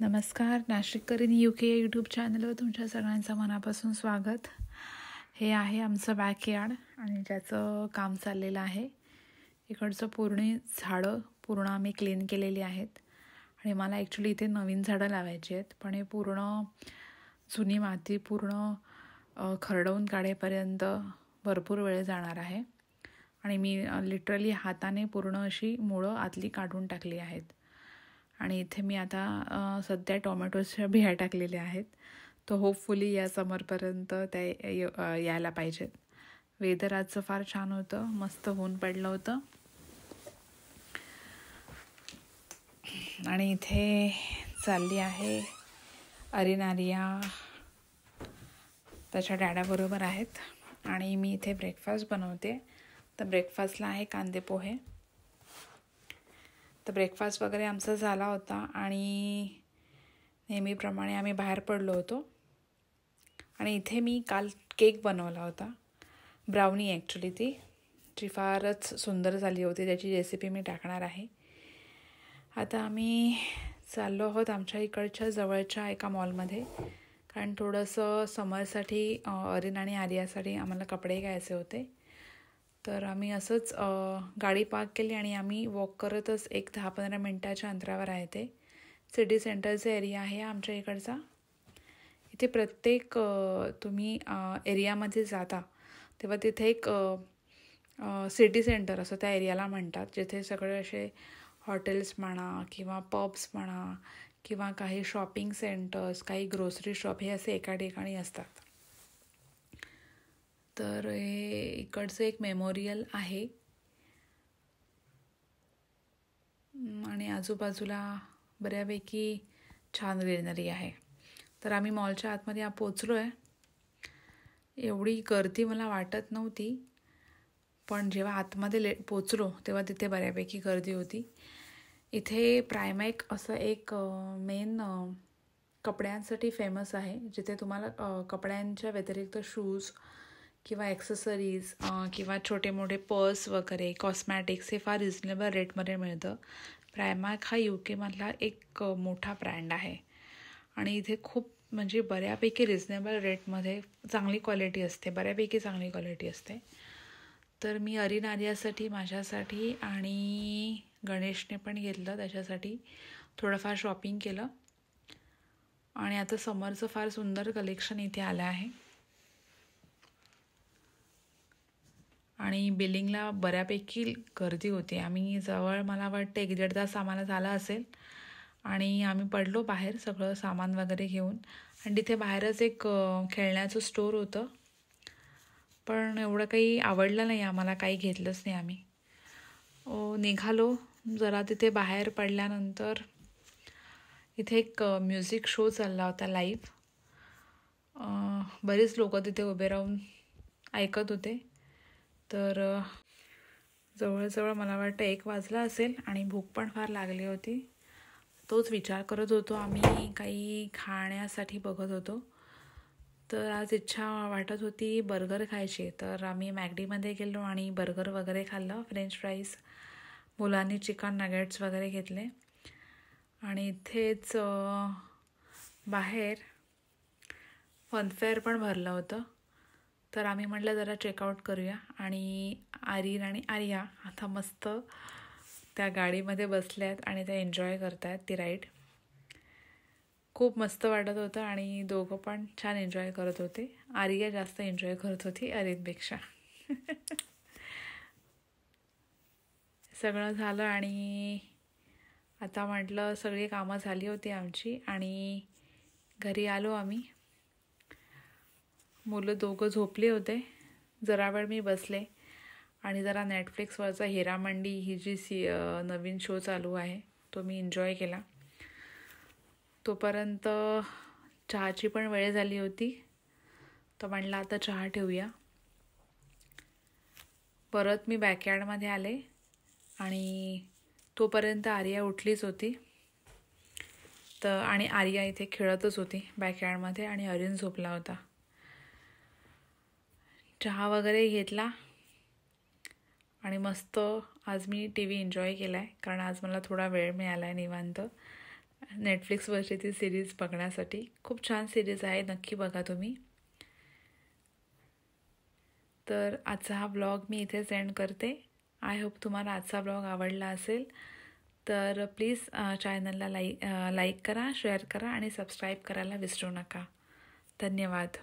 नमस्कार. नाशिककरीण UK या YouTube चॅनलवर तुमच्या सगळ्यांचं मनापासून स्वागत. हे आहे आमचं बॅकयार्ड आणि ज्याचं काम चाललेलं आहे. इकडचं पूर्ण झाडं पूर्ण आम्ही क्लीन केलेली आहेत आणि मला ॲक्च्युली इथे नवीन झाडं लावायची आहेत, पण हे पूर्ण जुनी माती पूर्ण खरडवून काढेपर्यंत भरपूर वेळ जाणार आहे आणि मी लिटरली हाताने पूर्ण अशी मुळं आतली काढून टाकली आहेत. आणि इथे मी आता सध्या टोमॅटोच्या बिया टाकलेल्या आहेत. तो होपफुली या समरपर्यंत त्या यायला पाहिजेत. वेदर आजचं फार छान होतं, मस्त ऊन पडलं होतं. आणि इथे चालली आहे अरिनारिया त्याच्या डॅडाबरोबर आहेत आणि मी इथे ब्रेकफास्ट बनवते. तर ब्रेकफास्टला आहे कांदे पोहे. तर ब्रेकफास्ट वगैरे आमचा झाला होता आणि नेहमीप्रमाणे आम्ही बाहेर पडलो होतो. आणि इथे मी काल केक बनवला होता, ब्राउनी ॲक्च्युली जी फारच सुंदर झाली होती. त्याची रेसिपी मी टाकणार आहे. आता आम्ही चाललो आहोत आमच्या इकडच्या जवळच्या एका मॉलमध्ये, कारण थोडंसं समरसाठी अरिन आणि आर्यासाठी आम्हाला कपडे घ्यायचे होते. तर आम्ही असंच गाडी पार्क केली आणि आम्ही वॉक करतच 10-15 मिनटाच्या अंतरावर आहे. ते सिटी सेंटरचा एरिया आहे आमच्या इकडचा. इथे प्रत्येक तुम्ही एरियामध्ये जाता तेव्हा तिथे एक सिटी सेंटर असं त्या एरियाला म्हणतात, जिथे सगळे असे हॉटेल्स म्हणा किंवा पब्स म्हणा किंवा काही शॉपिंग सेंटर्स, काही ग्रोसरी शॉप हे असे एका ठिकाणी असतात. तर हे इकडचं एक मेमोरियल आहे आणि आजूबाजूला बऱ्यापैकी छान ग्रीनरी आहे. तर आम्ही मॉलच्या आतमध्ये पोचलो आहे. एवढी गर्दी मला वाटत नव्हती, पण जेव्हा आतमध्ये पोचलो तेव्हा तिथे बऱ्यापैकी गर्दी होती. इथे प्रायमॅक असं एक मेन कपड्यांसाठी फेमस आहे, जिथे तुम्हाला कपड्यांच्या व्यतिरिक्त शूज किंवा ॲक्सेसरीज किंवा छोटे मोठे पर्स वगैरे कॉस्मॅटिक्स हे फार रिजनेबल रेटमध्ये मिळतं. प्रायमॅक हा UK मधला एक मोठा ब्रँड आहे आणि इथे खूप म्हणजे बऱ्यापैकी रिजनेबल रेटमध्ये चांगली क्वालिटी असते, बऱ्यापैकी चांगली क्वालिटी असते. तर मी अरिन आर्यासाठी, माझ्यासाठी आणि गणेशने पण घेतलं, त्याच्यासाठी थोडंफार शॉपिंग केलं. आणि आता समरचं फार सुंदर कलेक्शन इथे आलं आहे आणि बिलिंगला बऱ्यापैकी गर्दी होती. आम्ही जवळ मला वाटतं 1-1.5 तास आम्हाला झाला असेल आणि आम्ही पडलो बाहेर सगळं सामान वगैरे घेऊन. आणि तिथे बाहेरच एक खेळण्याचं स्टोर होतं, पण एवढं काही आवडलं नाही आम्हाला, काही घेतलंच नाही आम्ही. निघालो जरा. तिथे बाहेर पडल्यानंतर इथे एक म्युझिक शो चालला होता लाईव्ह. बरेच लोक तिथे उभे राहून ऐकत होते. तर जवळजवळ मला वाटतं 1 वाजला असेल आणि भूक पण फार लागली होती. तोच विचार करत होतो आम्ही, काही खाण्यासाठी बघत होतो. तर आज इच्छा वाटत होती बर्गर खायची. तर आम्ही मॅकडीमध्ये गेलो आणि बर्गर वगैरे खाल्लं, फ्रेंच फ्राईज, मुलांनी चिकन नगेट्स वगैरे घेतले. आणि इथेच बाहेर फनफेअर पण भरलं होतं. तर आम्ही म्हटलं जरा चेकआउट करूया आणि आर्यन आणि आर्या आता मस्त त्या गाडीमध्ये बसल्या आहेत आणि त्या एन्जॉय करत आहेत ती राईड. खूप मस्त वाटत होतं आणि दोघं पण छान एन्जॉय करत होते. आर्या जास्त एन्जॉय करत होती अरिनपेक्षा. सगळं झालं आणि आता म्हटलं सगळी कामं झाली होती आमची आणि घरी आलो आम्ही. मुलं दोघं झोपले होते. जरा वेळ मी बसले आणि जरा नेटफ्लिक्सवरचा हिरामंडी ही जी नवीन शो चालू आहे तो मी एन्जॉय केला. तोपर्यंत चहाची पण वेळ झाली होती, तर म्हटलं आता चहा ठेवूया. परत मी बॅकयार्डमध्ये आले आणि तोपर्यंत आर्या उठलीच होती. तर आणि आर्या इथे खेळतच होती बॅकयार्डमध्ये आणि अरिन झोपला होता. चहा वगैरे घेतला आणि मस्त आज मी TV एन्जॉय केला आहे, कारण आज मला थोडा वेळ मिळाला आहे निवांत. नेटफ्लिक्सवरची ती सिरीज बघण्यासाठी. खूप छान सिरीज आहे, नक्की बघा तुम्ही. तर आजचा हा ब्लॉग मी इथेच एंड करते. आय होप तुम्हाला आजचा ब्लॉग आवडला असेल. तर प्लीज चॅनलला लाईक करा, शेअर करा आणि सबस्क्राईब करायला विसरू नका. धन्यवाद.